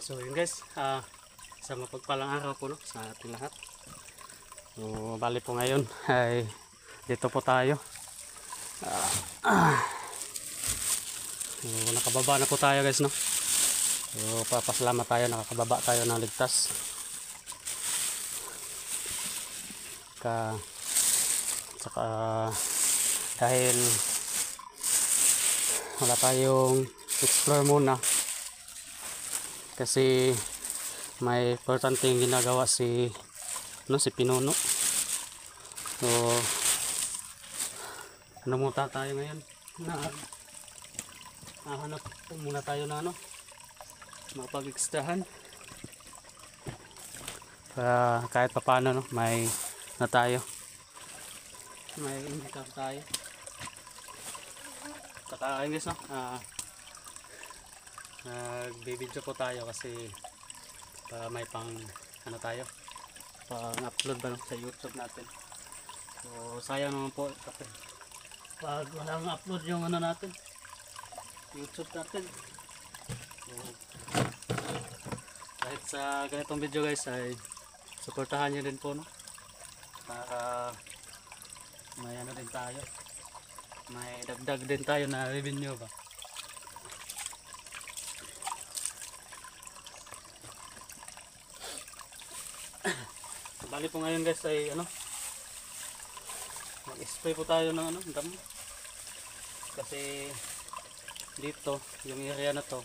So yun guys, sa mapagpalang araw po no, sa ating lahat. So bali po ngayon ay dito po tayo. So, nakababa na po tayo guys no. So papasalamat tayo, nakakababa tayo ng ligtas. Saka dahil wala tayong explore muna kasi may importanteng ginagawa si Pinuno. So ano muna tayo ngayon, hahanap muna tayo na mapag-extrahan para kahit pa paano may indikar tayo. Saka ayun guys nagbibideo po tayo kasi para may pang tayo pang upload ba sa YouTube natin. So sayang naman po pag walang upload yung natin YouTube natin. So, kahit sa ganitong video guys ay suportahan nyo din po para may din tayo, may dagdag din tayo na revenue ba. Bali po ngayon guys ay mag-spray po tayo ng damo. Kasi dito yung area na to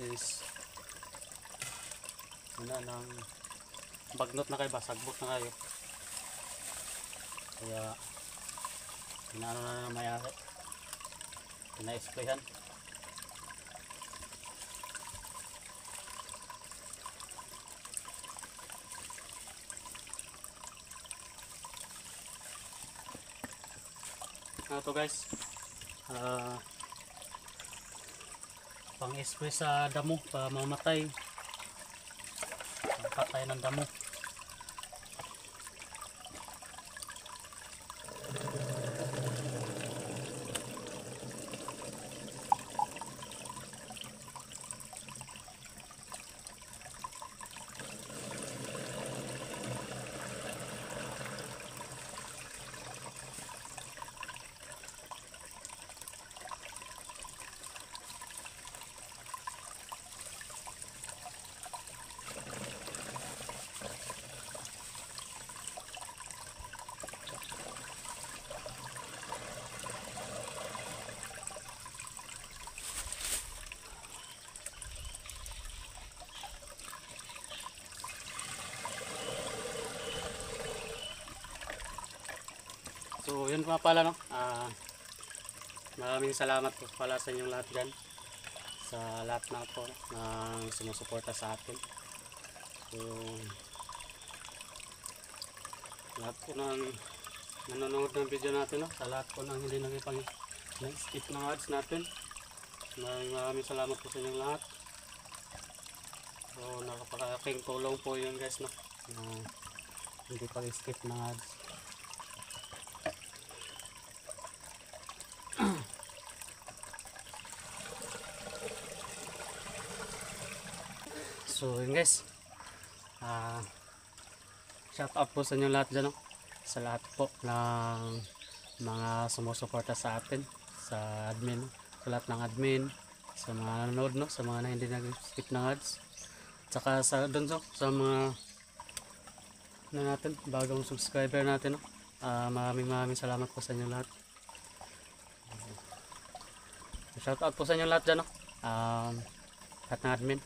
is ng bagnot na kayo ba, sagbot na kayo. Kaya inaano na mayari, pina-sprayan. Ito guys, pang-spray sa damo para mamatay, patay ng damo. So yun pa pala maraming salamat po pala sa inyong lahat dyan, sa lahat na po ng sumusuporta sa atin. So lahat po ng nanonood ng video natin sa lahat po ng hindi nag-skip ng ads natin, maraming salamat po sa inyong lahat. So nakapakaking tulong po yun guys na hindi pag-skip ng ads. So yun guys, shout out po sa inyo lahat dyan sa lahat po ng mga sumusuporta sa atin, sa admin, sa lahat ng admin, sa mga nanonood sa mga na hindi nag-skip ng ads, tsaka sa mga natin bagong subscriber natin maraming salamat po sa inyo lahat. Shout out po sa inyo lahat dyan lahat ng admin,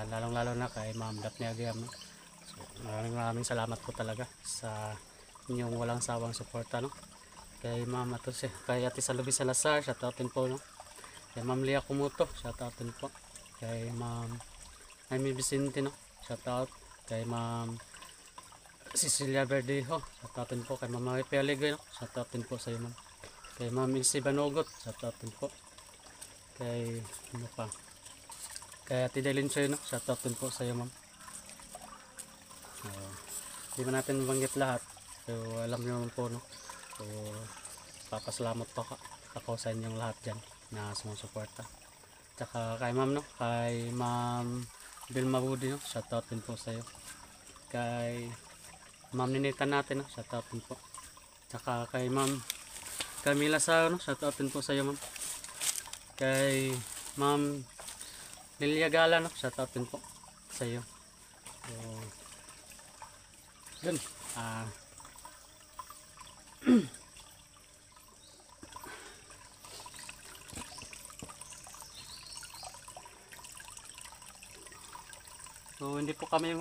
lalong lalo na kay Ma'am Daphne Aguiam. So, maraming salamat po talaga sa inyong walang sawang suporta kay Ma'am kay Ate Salubi Salazar, shout out din po kay Ma'am Lia Kumuto, shout out din po kay Ma'am Jaime Vicente shout out kay Ma'am Cecilia Verdejo, shout out din po kay Ma'am Marie Peligre, shout out din po sa iyo ma'am. Kay Ma'am Ilse Banogot, shout out din po kay kay Ate Delin Soy, shout out din po sa iyo ma'am. Hindi ba natin mabanggit lahat, so alam nyo naman po so papasalamat po ako sa inyong lahat dyan na sumusuporta. Tsaka kay ma'am kay Ma'am Vilma Budi, no? Shoutout din po sa iyo. Kay Ma'am Ninita natin, no? Shoutout din po. Tsaka kay Ma'am Camila Sao, no? Shoutout din po sa iyo, ma'am. Kay Ma'am Lilia Gala, no? Shoutout din po sa iyo. So, yun. So hindi po kami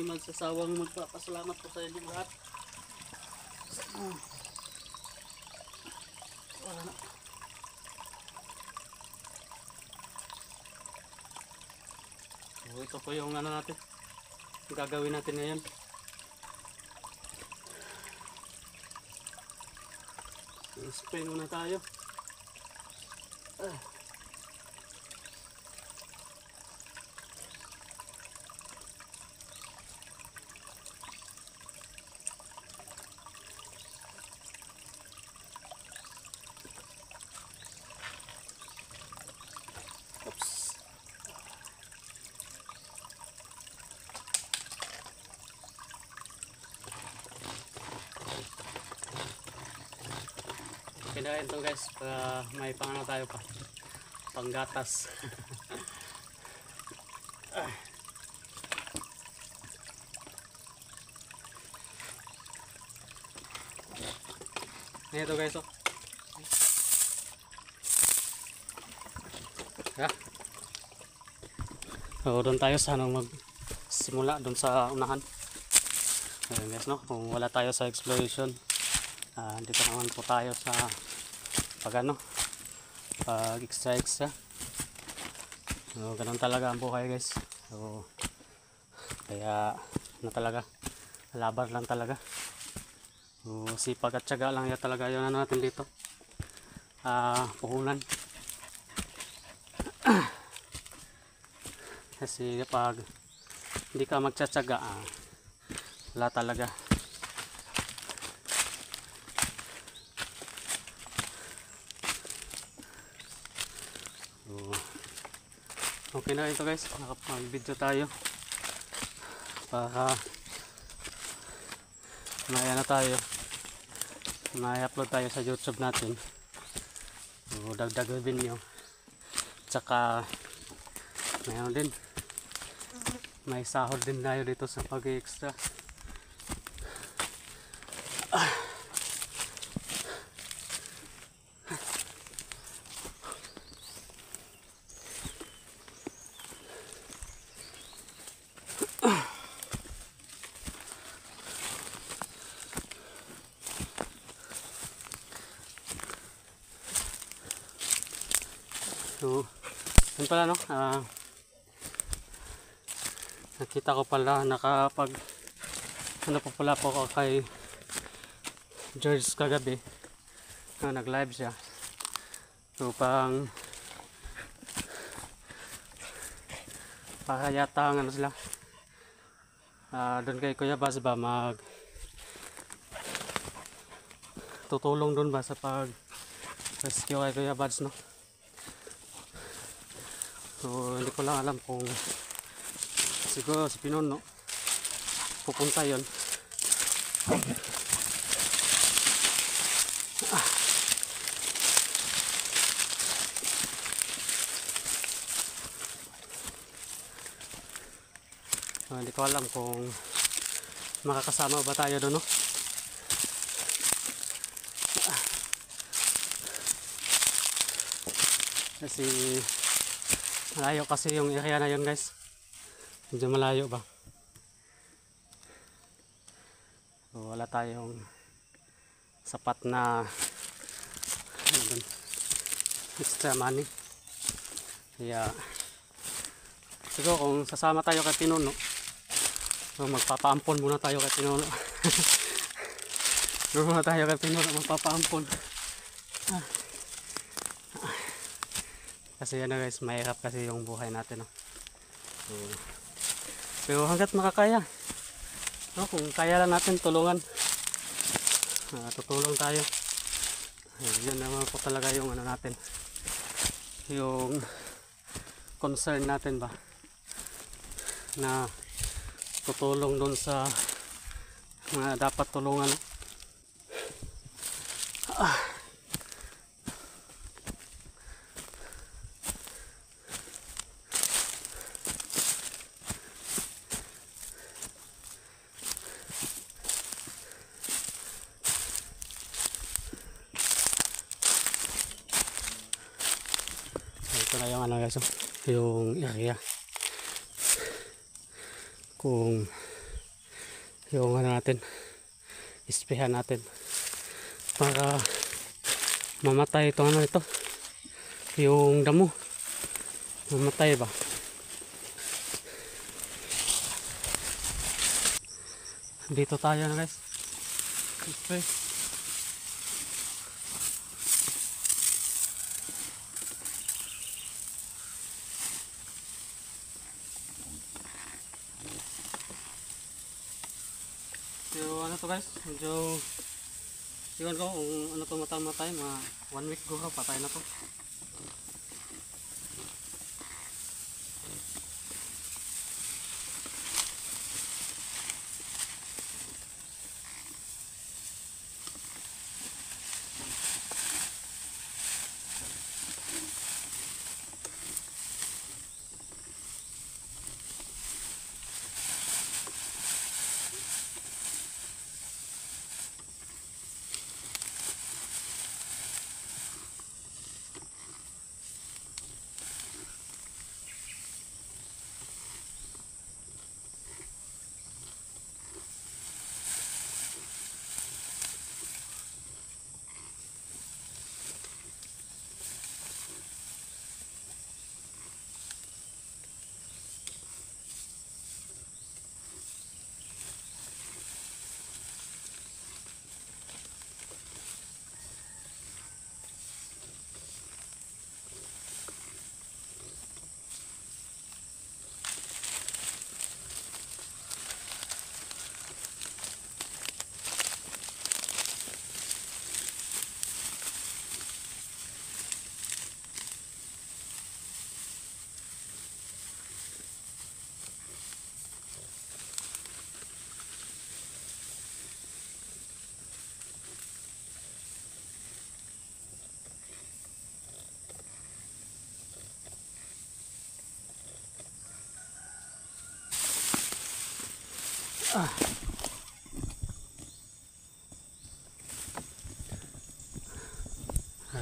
magsasawang magpapasalamat po sa inyo lahat. Wala na. So ito po yung ano natin, gagawin natin ngayon. Spray muna tayo. Oops. Kinain to guys, may pangano tayo pa, panggatas. Ito guys, oh. Yeah. So doon tayo sa magsimula doon sa unahan. Ayan guys, no, kung wala tayo sa exploration, dito naman po tayo sa pag extra. So ganun talaga ang buhay guys. So kaya talaga laban lang talaga. So sipag at tiyaga lang yan talaga yun natin dito. Puhunan. Kasi pag hindi ka magtsatsaga, wala talaga. Okay na ito guys, nakapag-video tayo para na tayo, na-upload tayo sa YouTube natin. So, dagdag revenue, tsaka mayroon din, may sahod din tayo dito sa pag-extra. So, yun pala, no? Nakita ko pala, ano po pala po ako kay George kagabi. Nag-live siya. So, para yata ang ano sila. Doon kay Kuya Bas ba tutulong doon ba sa rescue kay Kuya Bas, no? So hindi ko lang alam kung siguro si Pinono pupunta yon. Hindi ko alam kung makakasama ba tayo doon, no? Kasi malayo kasi yung area na yun guys, medyo malayo ba, so wala tayong sapat na extra money, kaya siguro kung sasama tayo kay Pinuno, so magpapaampon muna tayo kay Pinuno. Muna tayo kay Pinuno, magpapaampon. Kasi ano guys, mahirap kasi yung buhay natin, no? So, pero hanggat makakaya, no? Kung kaya lang natin tulungan, tutulong tayo. Yan naman po talaga yung ano natin, yung concern natin ba. na tutulong doon sa mga dapat tulungan. Ito na yung ano guys, yung area kung yung ano natin, ispehan natin para mamatay itong ano ito, yung damo, mamatay ba. Dito tayo na guys, spray. So ano to guys, medyo yun ko kung ano to matay, mga 1 week go patay na to.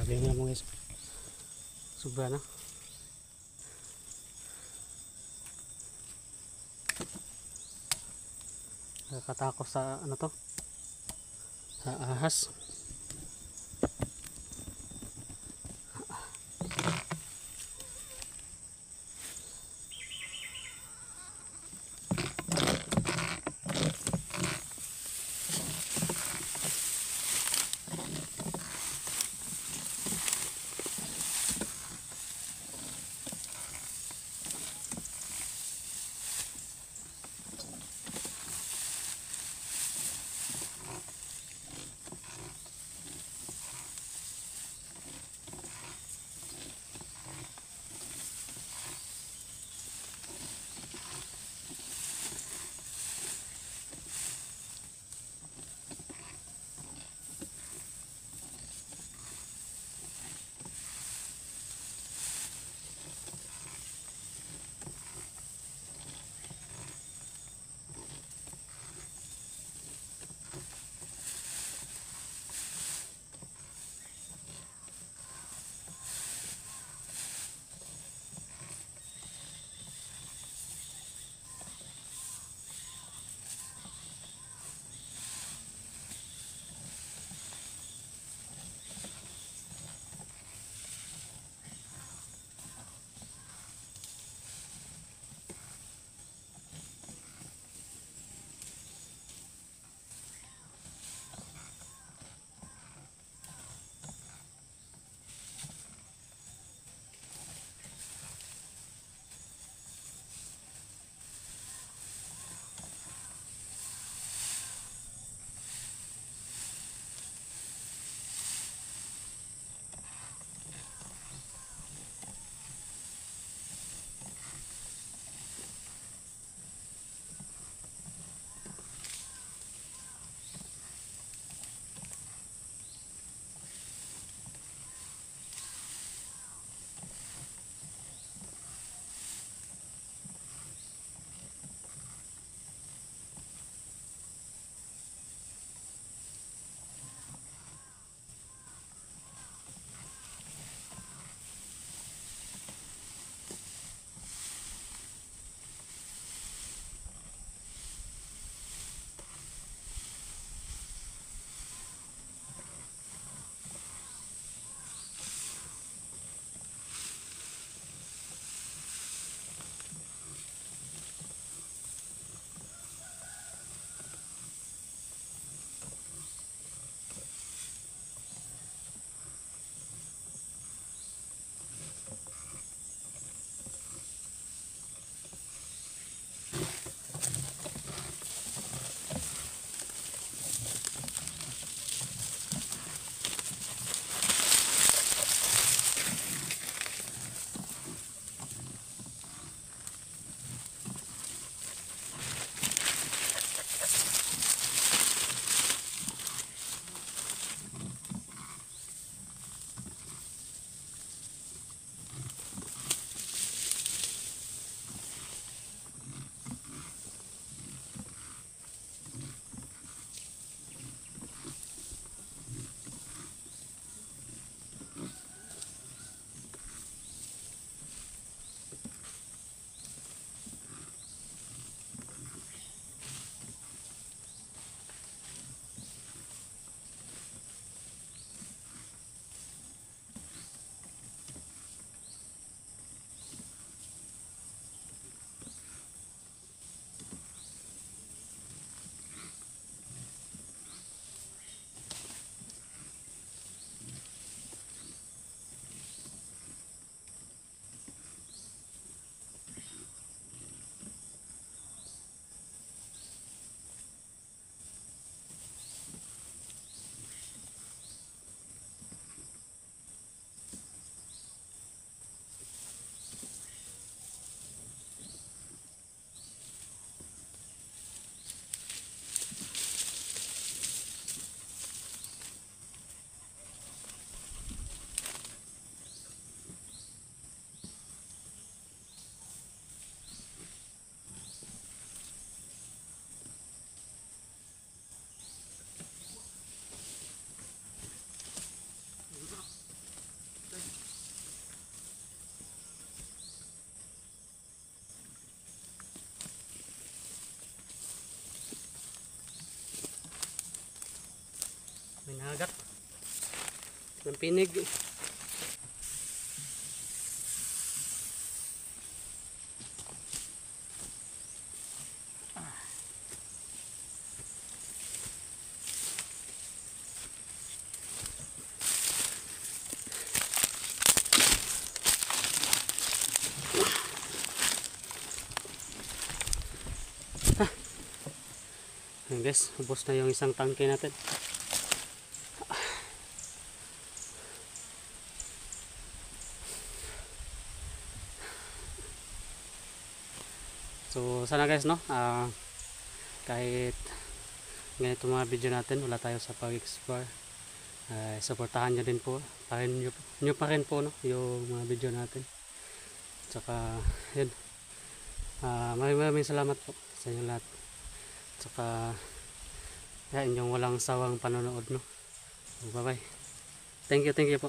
Sabi nga mo guys, sobra na. Nakatakot sa ano to, sa ahas. Nagat. Ng pinig. Ayan guys, ubos na yung isang tangke natin. So sana guys no, kahit ganito mga video natin, wala tayo sa pag-explore, supportahan nyo din po, nyo pa rin po no, yung mga video natin. Tsaka yun, maraming salamat po sa inyo lahat. Tsaka inyong walang sawang panonood no. Bye bye. Thank you po.